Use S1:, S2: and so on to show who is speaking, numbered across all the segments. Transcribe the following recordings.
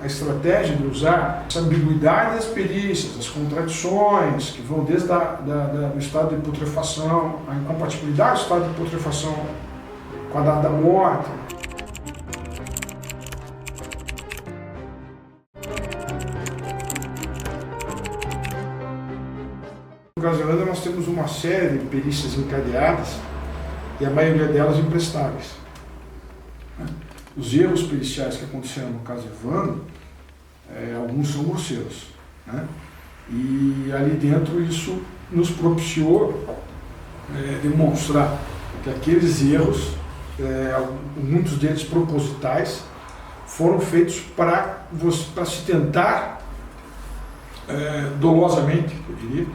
S1: estratégia de usar essa ambiguidade das perícias, as contradições, que vão desde do estado de putrefação, a incompatibilidade do estado de putrefação com a data da morte. No caso da Irlanda, nós temos uma série de perícias encadeadas e a maioria delas imprestáveis. Os erros periciais que aconteceram no caso Evandro, alguns são grosseiros. E ali dentro isso nos propiciou demonstrar que aqueles erros, muitos deles propositais, foram feitos para se tentar, dolosamente, eu diria,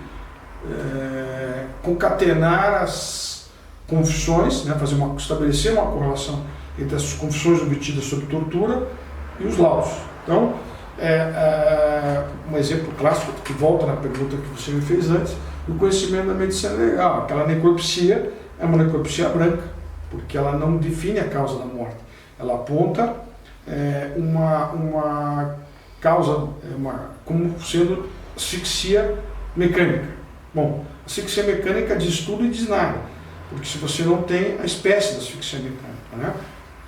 S1: concatenar as confissões, estabelecer uma correlação entre as confissões obtidas sob tortura e os laudos. Então, um exemplo clássico que volta na pergunta que você me fez antes, do conhecimento da medicina legal. Aquela necropsia é uma necropsia branca, porque ela não define a causa da morte. Ela aponta uma causa, como sendo asfixia mecânica. Bom, asfixia mecânica diz tudo e diz nada, porque se você não tem a espécie da asfixia mecânica,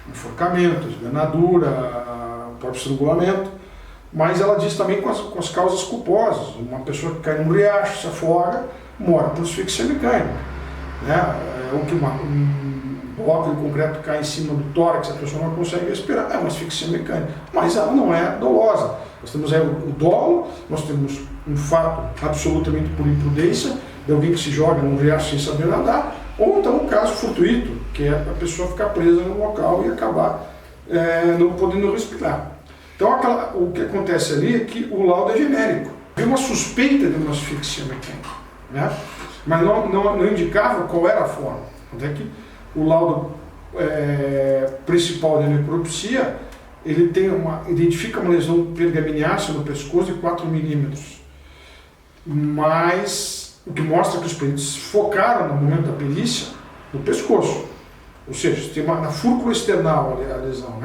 S1: enforcamento, esganadura, o próprio estrangulamento, mas ela diz também com as causas culposas. Uma pessoa que cai num riacho, se afoga, morre por asfixia mecânica. Ou que um bloco de concreto cai em cima do tórax, a pessoa não consegue respirar, é uma asfixia mecânica, mas ela não é dolosa. Nós temos o dolo, nós temos um fato absolutamente por imprudência, de alguém que se joga num riacho sem saber nadar, ou então um caso fortuito, que é a pessoa ficar presa no local e acabar não podendo respirar. Então o que acontece ali é que o laudo é genérico. Havia uma suspeita de uma asfixia mecânica, mas não indicava qual era a forma. Até que o laudo principal de necropsia, ele identifica uma lesão pergaminácea no pescoço de 4 milímetros. Mas o que mostra que os peritos focaram no momento da perícia no pescoço. Ou seja, se tem na fúrcula external a lesão,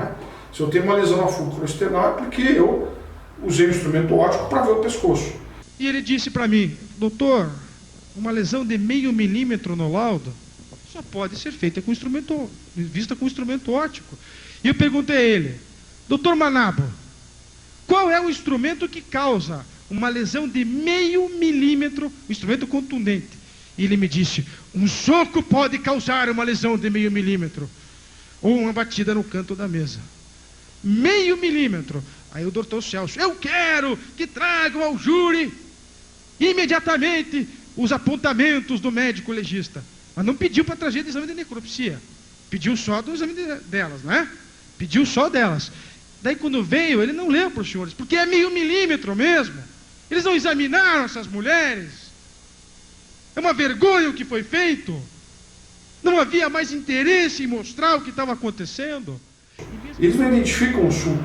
S1: Se eu tenho uma lesão na fúrcula external é porque eu usei um instrumento óptico para ver o pescoço.
S2: E ele disse para mim: doutor, uma lesão de 0,5 milímetro no laudo só pode ser feita com vista com instrumento óptico. E eu perguntei a ele: doutor Manabo, qual é o instrumento que causa uma lesão de 0,5 milímetro, um instrumento contundente? E ele me disse: um soco pode causar uma lesão de 0,5 milímetro, ou uma batida no canto da mesa. 0,5 milímetro. Aí o doutor Celso: eu quero que tragam ao júri imediatamente os apontamentos do médico legista. Mas não pediu para trazer de exame de necropsia, pediu só do exame delas, Pediu só delas. Daí quando veio, ele não leu para os senhores, porque é 0,5 milímetro mesmo. Eles não examinaram essas mulheres. É uma vergonha o que foi feito. Não havia mais interesse em mostrar o que estava acontecendo.
S1: Eles não identificam o sulco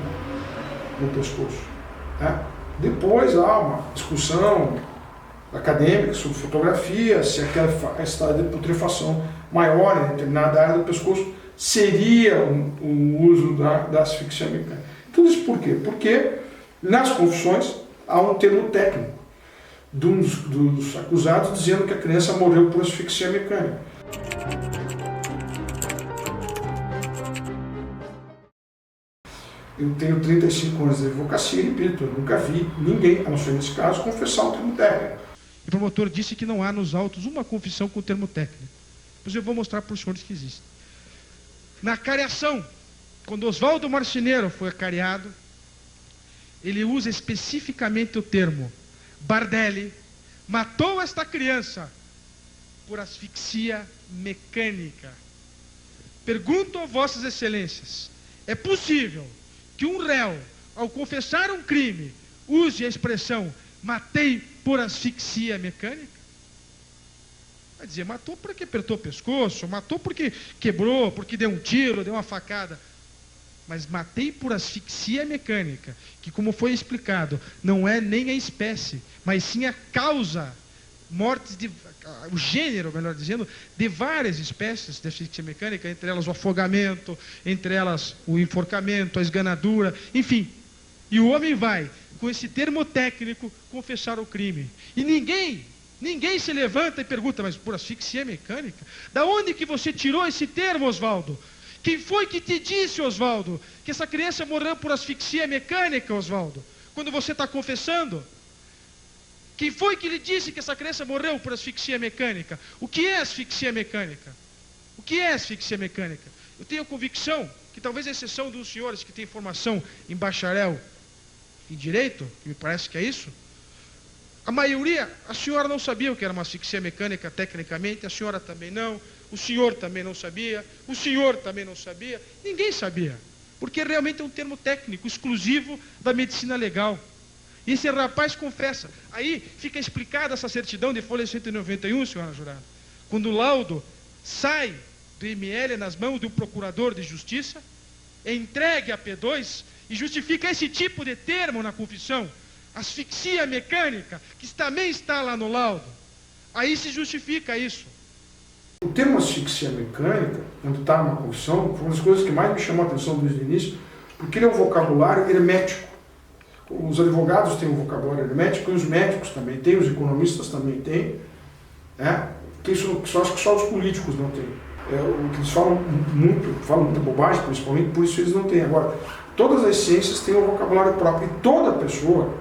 S1: no pescoço. Depois há uma discussão acadêmica sobre fotografia, se aquela estado de putrefação maior em determinada área do pescoço seria o uso da asfixia mecânica. Tudo isso por quê? Porque nas confissões há um termo técnico dos acusados dizendo que a criança morreu por asfixia mecânica. Eu tenho 35 anos de advocacia e repito, eu nunca vi ninguém, a não ser nesse caso, confessar um termo técnico.
S2: O promotor disse que não há nos autos uma confissão com o termo técnico. Pois eu vou mostrar para os senhores que existe. Na cariação, quando Oswaldo Marceneiro foi acariado, ele usa especificamente o termo: Bardelli matou esta criança por asfixia mecânica. Pergunto a vossas excelências: é possível que um réu, ao confessar um crime, use a expressão matei por asfixia mecânica? Vai dizer, matou porque apertou o pescoço, matou porque quebrou, porque deu um tiro, deu uma facada. Mas matei por asfixia mecânica, que, como foi explicado, não é nem a espécie, mas sim a causa, o gênero, melhor dizendo, de várias espécies de asfixia mecânica, entre elas o afogamento, entre elas o enforcamento, a esganadura, enfim. E o homem vai, com esse termo técnico, confessar o crime. E ninguém se levanta e pergunta, mas por asfixia mecânica? Da onde que você tirou esse termo, Oswaldo? Quem foi que te disse, Oswaldo, que essa criança morreu por asfixia mecânica, Oswaldo? Quando você está confessando? Quem foi que lhe disse que essa criança morreu por asfixia mecânica? O que é asfixia mecânica? O que é asfixia mecânica? Eu tenho convicção que talvez a exceção dos senhores que têm formação em bacharel em direito, que me parece que é isso, a maioria, a senhora não sabia o que era uma asfixia mecânica tecnicamente, a senhora também não, o senhor também não sabia, o senhor também não sabia, ninguém sabia, porque realmente é um termo técnico, exclusivo da medicina legal. E esse rapaz confessa. Aí fica explicada essa certidão de folha 191, senhora jurada. Quando o laudo sai do ML nas mãos do procurador de justiça, é entregue a P2 e justifica esse tipo de termo na confissão, asfixia mecânica, que também está lá no laudo. Aí se justifica isso.
S1: O termo asfixia mecânica, quando está na confissão, foi uma das coisas que mais me chamou a atenção desde o início, porque ele é um vocabulário hermético. Os advogados têm um vocabulário hermético, e os médicos também têm, os economistas também têm, que isso acho que só os políticos não têm. O que eles falam muita bobagem, principalmente, por isso eles não têm. Agora, todas as ciências têm um vocabulário próprio, e toda pessoa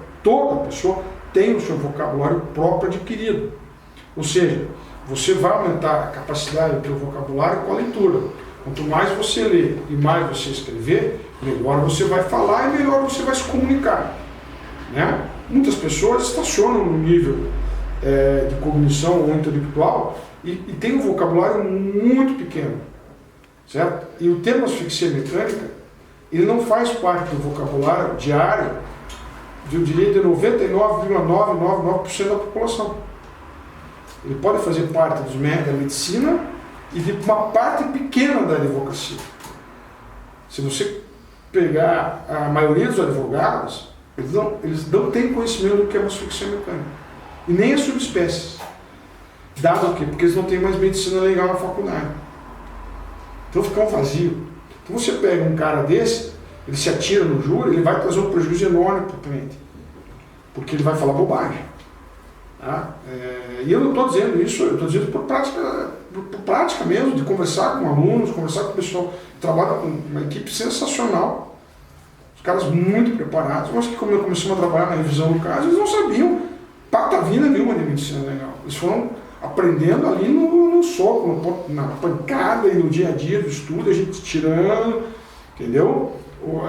S1: tem o seu vocabulário próprio adquirido. Ou seja, você vai aumentar a capacidade do seu vocabulário com a leitura. Quanto mais você lê e mais você escrever, melhor você vai falar e melhor você vai se comunicar. Né? Muitas pessoas estacionam no nível de cognição ou intelectual e têm um vocabulário muito pequeno. Certo? E o termo asfixia mecânica, ele não faz parte do vocabulário diário, eu diria, de 99,999% da população. Ele pode fazer parte da medicina e de uma parte pequena da advocacia. Se você pegar a maioria dos advogados, eles não têm conhecimento do que é uma asfixia mecânica. E nem as subespécies. Dado o quê? Porque eles não têm mais medicina legal na faculdade. Então fica um vazio. Então você pega um cara desse, ele se atira no júri, ele vai trazer um prejuízo enorme para o cliente. Porque ele vai falar bobagem. Tá? E eu não estou dizendo isso, eu estou dizendo por prática mesmo, de conversar com alunos, conversar com o pessoal que trabalha com uma equipe sensacional, os caras muito preparados, mas que como começamos a trabalhar na revisão do caso, eles não sabiam patavina nenhuma de medicina legal. Eles foram aprendendo ali no soco, na pancada e no dia a dia do estudo, a gente tirando, entendeu? O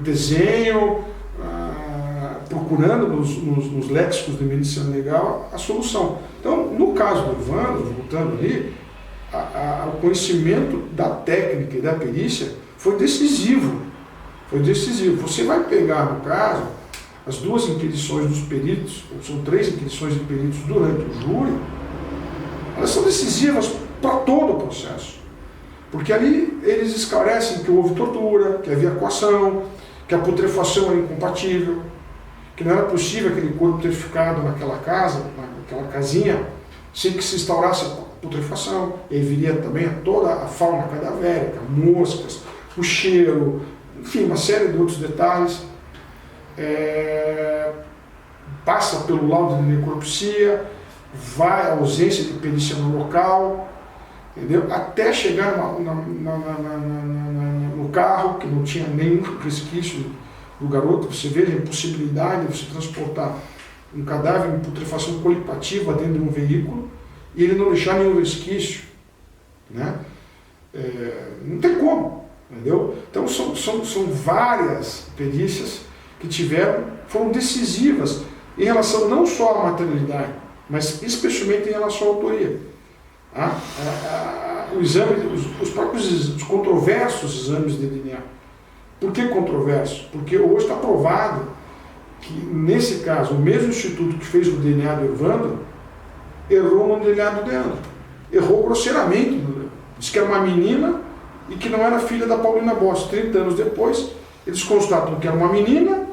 S1: desenho, procurando nos léxicos de medicina legal a solução. Então, no caso do Evandro, voltando ali, o conhecimento da técnica e da perícia foi decisivo. Foi decisivo. Você vai pegar, no caso, as duas inquirições dos peritos, são 3 inquirições de peritos durante o júri, elas são decisivas para todo o processo. Porque ali eles esclarecem que houve tortura, que havia coação, que a putrefação era incompatível, que não era possível aquele corpo ter ficado naquela casa, naquela casinha, sem que se instaurasse a putrefação. E aí viria também toda a fauna cadavérica, moscas, o cheiro, enfim, uma série de outros detalhes. Passa pelo laudo de necropsia, vai à ausência de perícia no local, entendeu? Até chegar no carro, que não tinha nenhum resquício do garoto. Você veja a impossibilidade de você transportar um cadáver em putrefação colipativa dentro de um veículo e ele não deixar nenhum resquício, né? Não tem como, entendeu? Então são várias perícias que foram decisivas em relação não só à materialidade, mas especialmente em relação à autoria. O exame, os próprios controversos exames de DNA. Por que controverso? Porque hoje está provado que, nesse caso, o mesmo instituto que fez o DNA do Evandro errou no DNA do Leandro. Errou grosseiramente no Leandro. Disse que era uma menina e que não era filha da Paulina Boss. 30 anos depois, eles constatam que era um menino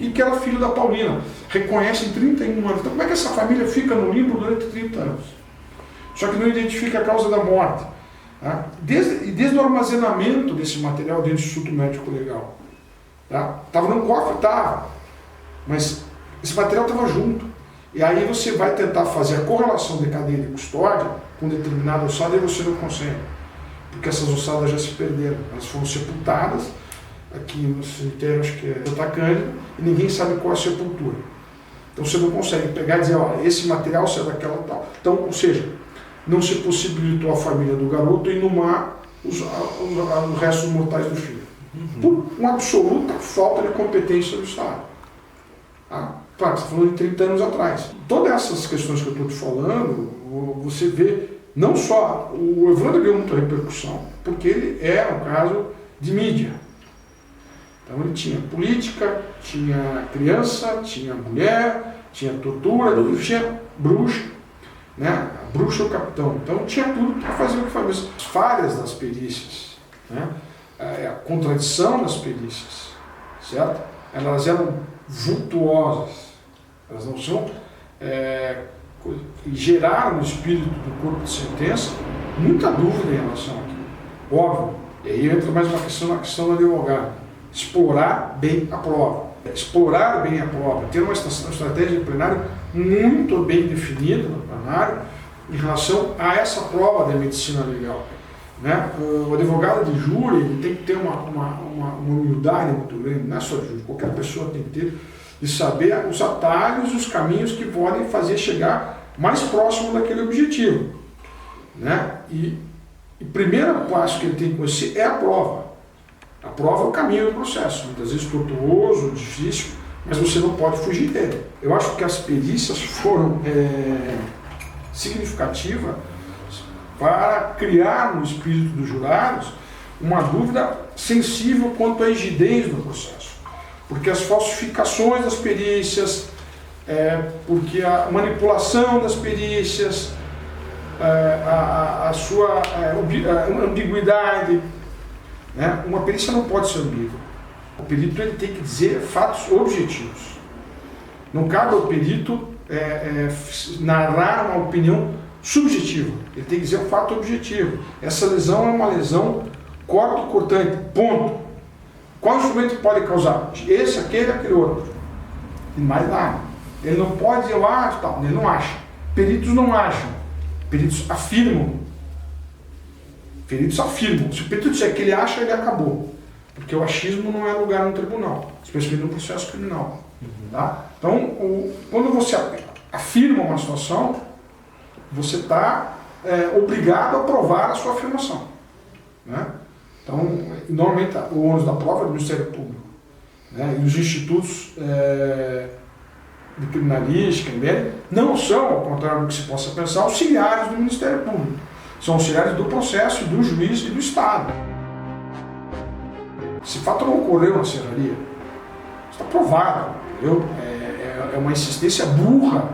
S1: e que era filho da Paulina. Reconhecem 31 anos. Então como é que essa família fica no limbo durante 30 anos? Só que não identifica a causa da morte. Desde o armazenamento desse material dentro do Instituto Médico Legal. Tá? Tava no cofre, tava. Mas esse material estava junto. E aí você vai tentar fazer a correlação de cadeia de custódia com determinada ossada e você não consegue. Porque essas ossadas já se perderam. Elas foram sepultadas aqui no cemitério, acho que é Santa Cândida, e ninguém sabe qual é a sepultura. Então você não consegue pegar e dizer, olha, esse material sai daquela tal. Então, ou seja, não se possibilitou a família do garoto inumar os restos mortais do filho. Por uma absoluta falta de competência do Estado. Ah, claro, você está falando de 30 anos atrás. Todas essas questões que eu estou te falando, você vê, não só, o Evandro deu muita repercussão, porque ele era um caso de mídia. Então ele tinha política, tinha criança, tinha mulher, tinha tortura, tinha bruxa, né? A bruxa é o capitão. Então tinha tudo para fazer o que faz. As falhas das perícias, né? A contradição das perícias, certo? Elas eram vultuosas, elas não são, e geraram no espírito do corpo de sentença muita dúvida em relação àquilo. Óbvio, e aí entra mais uma questão, a questão do advogado. Explorar bem a prova. Explorar bem a prova, ter uma estratégia de plenário muito bem definida no plenário em relação a essa prova da medicina legal. Né? O advogado de júri ele tem que ter uma humildade muito grande, não é só de júri, qualquer pessoa tem que ter, de saber os atalhos, os caminhos que podem fazer chegar mais próximo daquele objetivo. Né? E o primeiro passo que ele tem que conhecer é a prova. A prova é o caminho do processo, muitas vezes tortuoso, difícil, mas você não pode fugir dele. Eu acho que as perícias foram significativas para criar no espírito dos jurados uma dúvida sensível quanto à rigidez do processo. Porque as falsificações das perícias, porque a manipulação das perícias, a sua ambiguidade, né? Uma perícia não pode ser ambígua. O perito ele tem que dizer fatos objetivos. Não cabe ao perito narrar uma opinião subjetiva. Ele tem que dizer um fato objetivo. Essa lesão é uma lesão cortante, ponto. Qual instrumento pode causar? Esse, aquele outro. E mais nada. Ele não pode dizer, tal. Ele não acha. Peritos não acham. Peritos afirmam. Peritos afirmam. Se o perito disser que ele acha, ele acabou. Porque o achismo não é lugar no tribunal, especialmente no processo criminal. Tá? Então, quando você afirma uma situação, você está obrigado a provar a sua afirmação. Né? Então, normalmente, o ônus da prova é do Ministério Público. Né? E os institutos de criminalística, não são, ao contrário do que se possa pensar, auxiliares do Ministério Público. São auxiliares do processo, do juiz e do Estado. Esse fato não ocorreu na serraria. Está provado. Entendeu? É uma insistência burra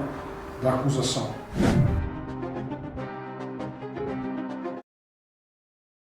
S1: da acusação.